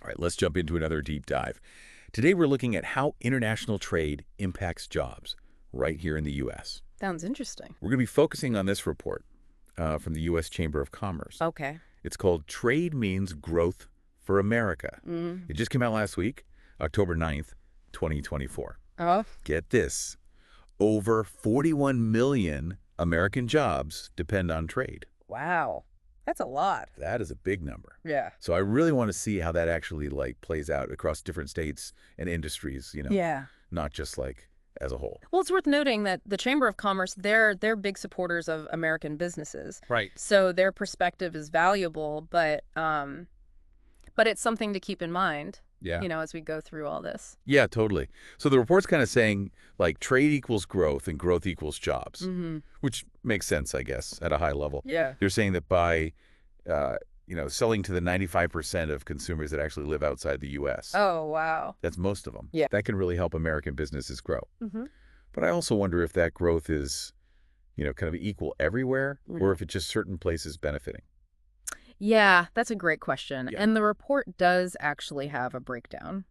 right, let's jump into another deep dive. Today we're looking at how international trade impacts jobs right here in the U.S. Sounds interesting. We're going to be focusing on this report from the U.S. Chamber of Commerce. Okay. It's called Trade Means Growth for America. It just came out last week, October 9th, 2024. Oh, Get this. Over 41 million American jobs depend on trade. wow. That's a lot. That is a big number. Yeah. So I really want to see how that actually plays out across different states and industries, Yeah. not just as a whole. Well, it's worth noting that the Chamber of Commerce, they're big supporters of American businesses. Right. So their perspective is valuable, but it's something to keep in mind, Yeah. as we go through all this. Yeah, totally. So the report's kind of saying trade equals growth and growth equals jobs, which makes sense, I guess, at a high level. Yeah. They're saying that by, selling to the 95% of consumers that actually live outside the U.S. Oh, wow. That's most of them. Yeah. That can really help American businesses grow. Mm-hmm. But I also wonder if that growth is, kind of equal everywhere or if it's just certain places benefiting. Yeah, that's a great question. Yeah. And the report does actually have a breakdown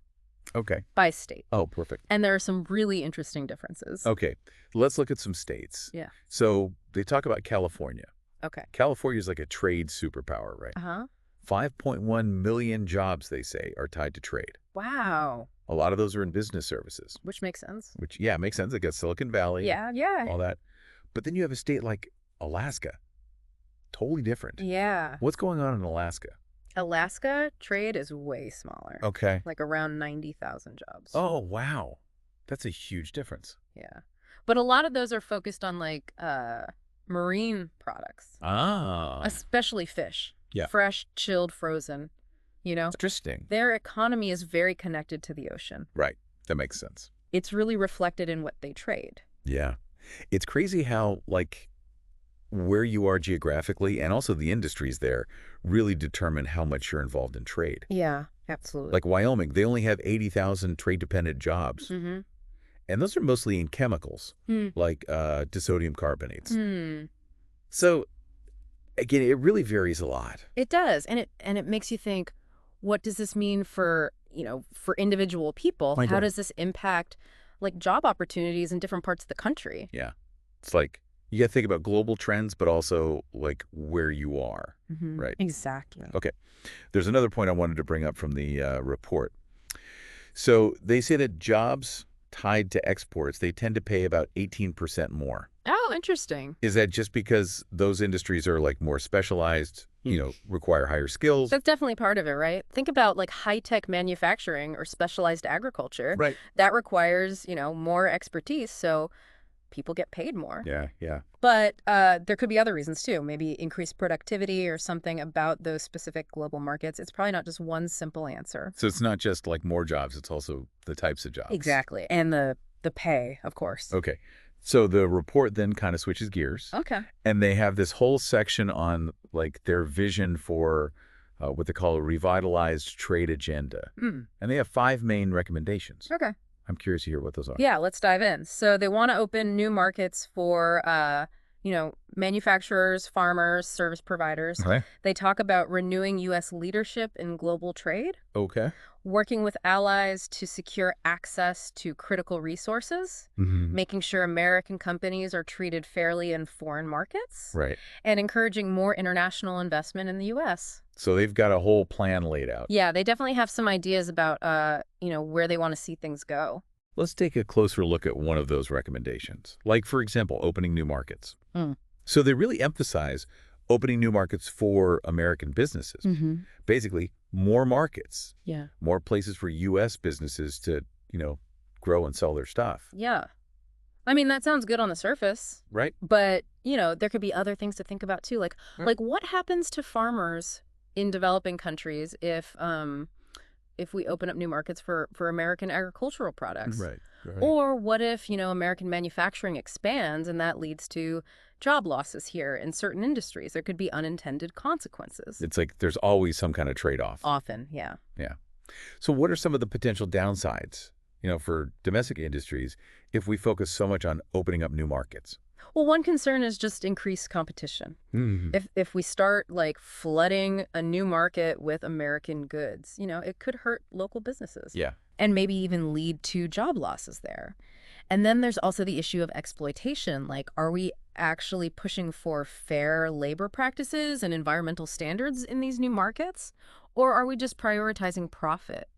Okay. by state. Oh, perfect. And there are some really interesting differences. Okay. Let's look at some states. Yeah. So they talk about California. Okay. California is like a trade superpower, right? Uh-huh. 5.1 million jobs, they say, are tied to trade. Wow. A lot of those are in business services, Which makes sense. which, yeah, makes sense. They got Silicon Valley, Yeah. all that. But then you have a state like Alaska. Totally different. Yeah. What's going on in Alaska? Alaska trade is way smaller. Okay. Like around 90,000 jobs. Oh, wow. That's a huge difference. Yeah. But a lot of those are focused on marine products, Ah. especially fish. Yeah. Fresh, chilled, frozen. Interesting. Their economy is very connected to the ocean. Right. That makes sense. It's really reflected in what they trade. Yeah. It's crazy how, where you are geographically and also the industries there really determine how much you're involved in trade. Yeah, absolutely. Like Wyoming, they only have 80,000 trade-dependent jobs. Mm-hmm. And those are mostly in chemicals, like disodium carbonates. So, again, it really varies a lot. It does. And it makes you think, what does this mean for individual people? I How know. does this impact job opportunities in different parts of the country? Yeah. It's you got to think about global trends, but also where you are, right? Exactly. Okay. There's another point I wanted to bring up from the report. So they say that jobs tied to exports, they tend to pay about 18% more. Oh, interesting. Is that just because those industries are more specialized, require higher skills? That's definitely part of it, right? Think about high-tech manufacturing or specialized agriculture. Right. That requires, more expertise, so people get paid more. Yeah. But there could be other reasons too, maybe increased productivity or something about those specific global markets. It's probably not just one simple answer. So it's not just more jobs, it's also the types of jobs. Exactly. And the pay, of course. Okay. So the report then kind of switches gears. Okay. And they have this whole section on their vision for what they call a revitalized trade agenda. And they have 5 main recommendations. Okay. I'm curious to hear what those are. Yeah, let's dive in. So they want to open new markets for, manufacturers, farmers, service providers. Okay. They talk about renewing U.S. leadership in global trade, Okay. working with allies to secure access to critical resources, making sure American companies are treated fairly in foreign markets, Right. and encouraging more international investment in the U.S. So they've got a whole plan laid out. Yeah, they definitely have some ideas about, where they want to see things go. Let's take a closer look at one of those recommendations. For example, opening new markets. So they really emphasize opening new markets for American businesses. Basically, more markets. Yeah. More places for U.S. businesses to, grow and sell their stuff. Yeah. I mean, that sounds good on the surface. Right? But, there could be other things to think about too. Like what happens to farmers in developing countries if we open up new markets for American agricultural products? Right. Or what if, American manufacturing expands and that leads to job losses here in certain industries? There could be unintended consequences. It's there's always some kind of trade-off. Often, yeah. Yeah. So what are some of the potential downsides, for domestic industries if we focus so much on opening up new markets? Well, one concern is just increased competition. If we start like flooding a new market with American goods, it could hurt local businesses. Yeah. And maybe even lead to job losses there. And then there's also the issue of exploitation. Like, are we actually pushing for fair labor practices and environmental standards in these new markets? Or are we just prioritizing profit?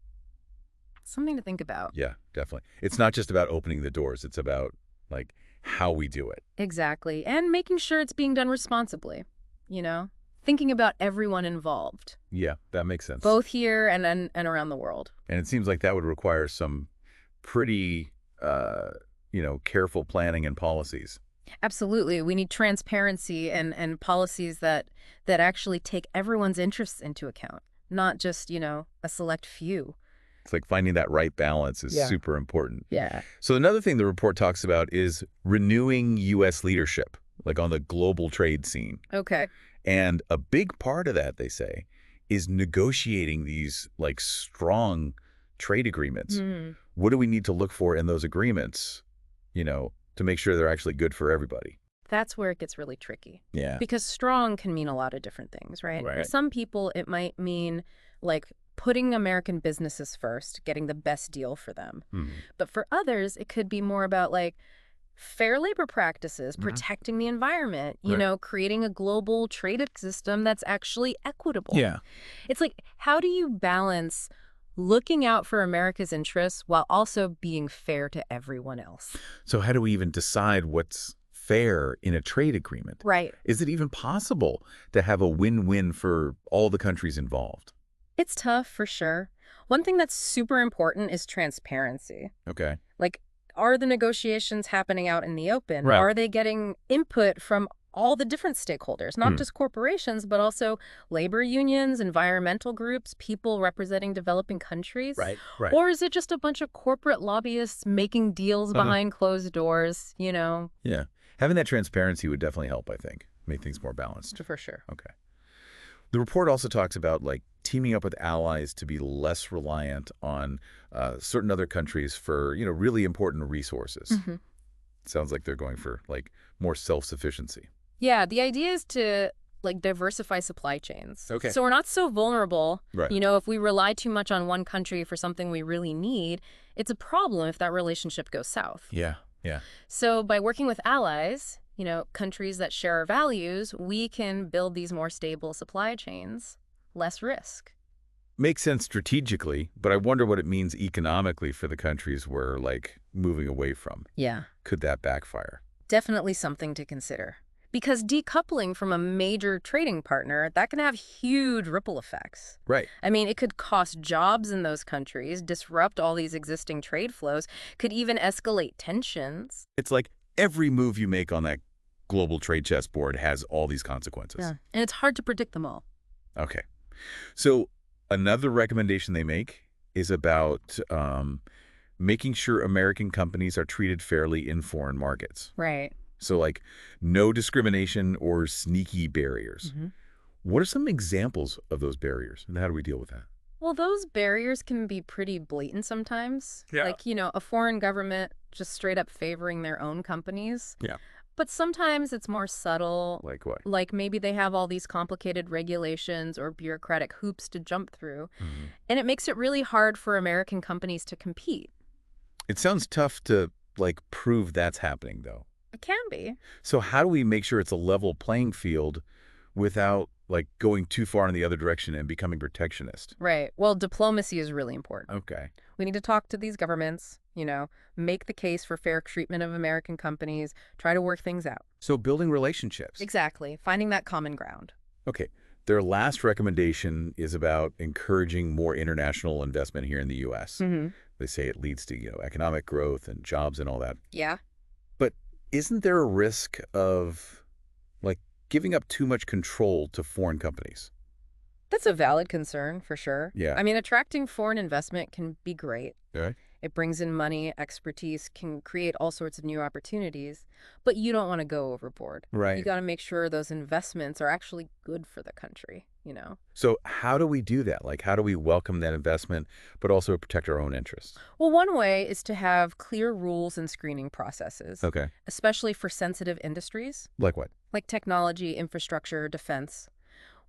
Something to think about. Yeah, definitely. It's not just about opening the doors. It's about, like, how we do it. Exactly. And making sure it's being done responsibly, Thinking about everyone involved. Yeah, that makes sense. Both here and around the world. And it seems like that would require some pretty, careful planning and policies. Absolutely. We need transparency and policies that actually take everyone's interests into account, not just, a select few. It's like finding that right balance is super important. Yeah. So another thing the report talks about is renewing U.S. leadership, like on the global trade scene. Okay. And a big part of that, they say, is negotiating these like strong trade agreements. What do we need to look for in those agreements, to make sure they're actually good for everybody? That's where it gets really tricky. Yeah. Because strong can mean a lot of different things, right? Right. For some people, it might mean like putting American businesses first, getting the best deal for them. But for others, it could be more about like fair labor practices, protecting the environment, creating a global trade system that's actually equitable. Yeah. It's like, how do you balance looking out for America's interests while also being fair to everyone else? So how do we even decide what's fair in a trade agreement? Right. Is it even possible to have a win-win for all the countries involved? It's tough, for sure. One thing that's super important is transparency. Okay. Like, are the negotiations happening out in the open? Right. Are they getting input from all the different stakeholders, not just corporations, but also labor unions, environmental groups, people representing developing countries? Right. Or is it just a bunch of corporate lobbyists making deals behind closed doors, Yeah. Having that transparency would definitely help, I think, make things more balanced. For sure. Okay. The report also talks about like teaming up with allies to be less reliant on certain other countries for, really important resources. Sounds like they're going for like more self-sufficiency. Yeah, the idea is to like diversify supply chains. Okay. So we're not so vulnerable. Right. If we rely too much on one country for something we really need, it's a problem if that relationship goes south. Yeah. Yeah. So by working with allies, countries that share our values, we can build these more stable supply chains, less risk. Makes sense strategically, but I wonder what it means economically for the countries we're like moving away from. Yeah. Could that backfire? Definitely something to consider. Because decoupling from a major trading partner, that can have huge ripple effects. Right. I mean, it could cost jobs in those countries, disrupt all these existing trade flows, could even escalate tensions. It's like every move you make on that global trade chessboard has all these consequences. Yeah. And it's hard to predict them all. Okay. So another recommendation they make is about making sure American companies are treated fairly in foreign markets. Right. So like no discrimination or sneaky barriers. What are some examples of those barriers and how do we deal with that? Well, those barriers can be pretty blatant sometimes. Yeah. Like, a foreign government just straight up favoring their own companies. Yeah. But sometimes it's more subtle. Like what? Like maybe they have all these complicated regulations or bureaucratic hoops to jump through. And it makes it really hard for American companies to compete. It sounds tough to like prove that's happening though. It can be. So how do we make sure it's a level playing field without like going too far in the other direction and becoming protectionist? Right. Well, diplomacy is really important. Okay. We need to talk to these governments, make the case for fair treatment of American companies, try to work things out. So building relationships. Exactly. Finding that common ground. Okay. Their last recommendation is about encouraging more international investment here in the U.S. They say it leads to, economic growth and jobs and all that. Yeah. But isn't there a risk of like giving up too much control to foreign companies? That's a valid concern, for sure. Yeah. I mean, attracting foreign investment can be great. Okay. It brings in money, expertise, can create all sorts of new opportunities. But you don't want to go overboard. Right. You got to make sure those investments are actually good for the country. you know. So how do we do that? Like, how do we welcome that investment, but also protect our own interests? Well, one way is to have clear rules and screening processes, Okay. especially for sensitive industries Like what? like technology, infrastructure, defense.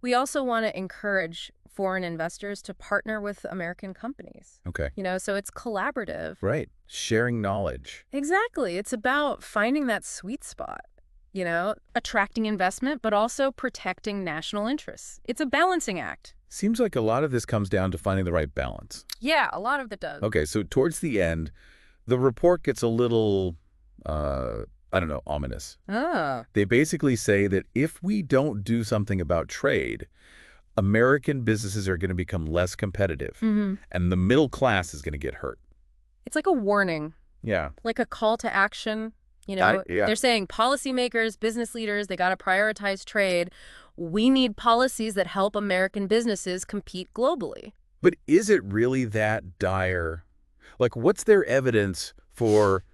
We also want to encourage foreign investors to partner with American companies. Okay. So it's collaborative. Right. Sharing knowledge. Exactly. It's about finding that sweet spot, attracting investment, but also protecting national interests. It's a balancing act. Seems like a lot of this comes down to finding the right balance. Yeah, a lot of it does. Okay, so towards the end, the report gets a little, I don't know, ominous. Ah. They basically say that if we don't do something about trade, American businesses are going to become less competitive, and the middle class is going to get hurt. It's like a warning, Yeah. like a call to action. Yeah. They're saying policymakers, business leaders, they got to prioritize trade. We need policies that help American businesses compete globally. But is it really that dire? Like, what's their evidence for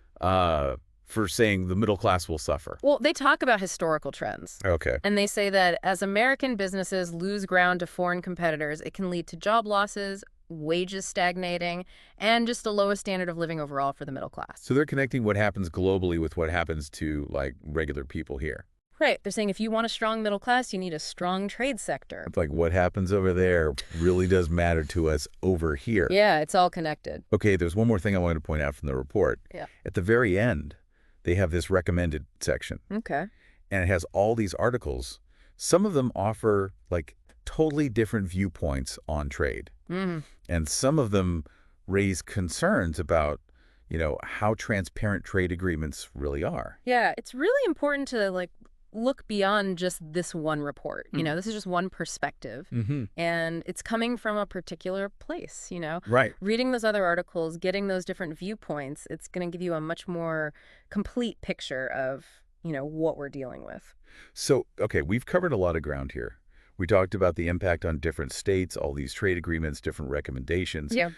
saying the middle class will suffer? Well, they talk about historical trends. Okay. And they say that as American businesses lose ground to foreign competitors, it can lead to job losses, wages stagnating, and just a lower standard of living overall for the middle class. So they're connecting what happens globally with what happens to, like, regular people here. Right. They're saying if you want a strong middle class, you need a strong trade sector. It's like what happens over there really does matter to us over here. Yeah, it's all connected. Okay, there's one more thing I wanted to point out from the report. Yeah. At the very end, they have this recommended section. Okay. And it has all these articles. Some of them offer, like, totally different viewpoints on trade. And some of them raise concerns about, how transparent trade agreements really are. Yeah, it's really important to, look beyond just this one report. This is just one perspective. And it's coming from a particular place, Right. Reading those other articles, getting those different viewpoints, it's going to give you a much more complete picture of, what we're dealing with. So, okay, we've covered a lot of ground here. We talked about the impact on different states, all these trade agreements, different recommendations. Yeah.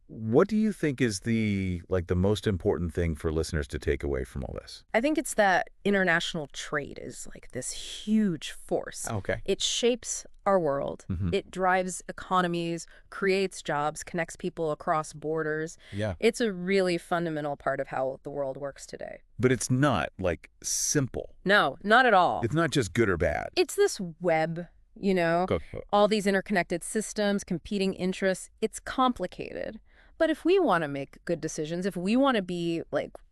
What do you think is the most important thing for listeners to take away from all this? I think it's that international trade is like this huge force. Okay. It shapes our world. It drives economies, creates jobs, connects people across borders. Yeah. It's a really fundamental part of how the world works today. But it's not, simple. No, not at all. It's not just good or bad. It's this web, all these interconnected systems, competing interests. It's complicated. But if we want to make good decisions, if we want to be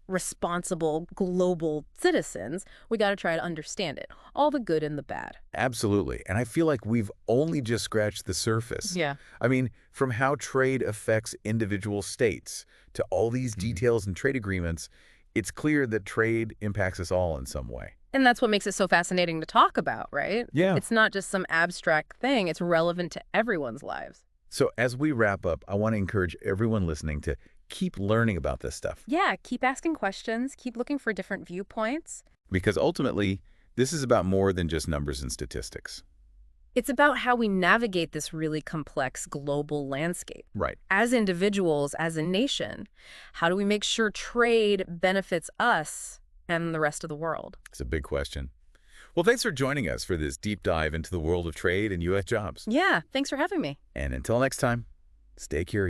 responsible global citizens, we got to try to understand it, all the good and the bad. Absolutely. And I feel like we've only just scratched the surface. Yeah. I mean, from how trade affects individual states to all these details in trade agreements, it's clear that trade impacts us all in some way. And that's what makes it so fascinating to talk about, right? Yeah. It's not just some abstract thing. It's relevant to everyone's lives. So as we wrap up, I want to encourage everyone listening to keep learning about this stuff. Yeah, keep asking questions, keep looking for different viewpoints. Because ultimately, this is about more than just numbers and statistics. It's about how we navigate this really complex global landscape. Right. As individuals, as a nation, how do we make sure trade benefits us and the rest of the world? It's a big question. Well, thanks for joining us for this deep dive into the world of trade and U.S. jobs. Yeah, thanks for having me. And until next time, stay curious.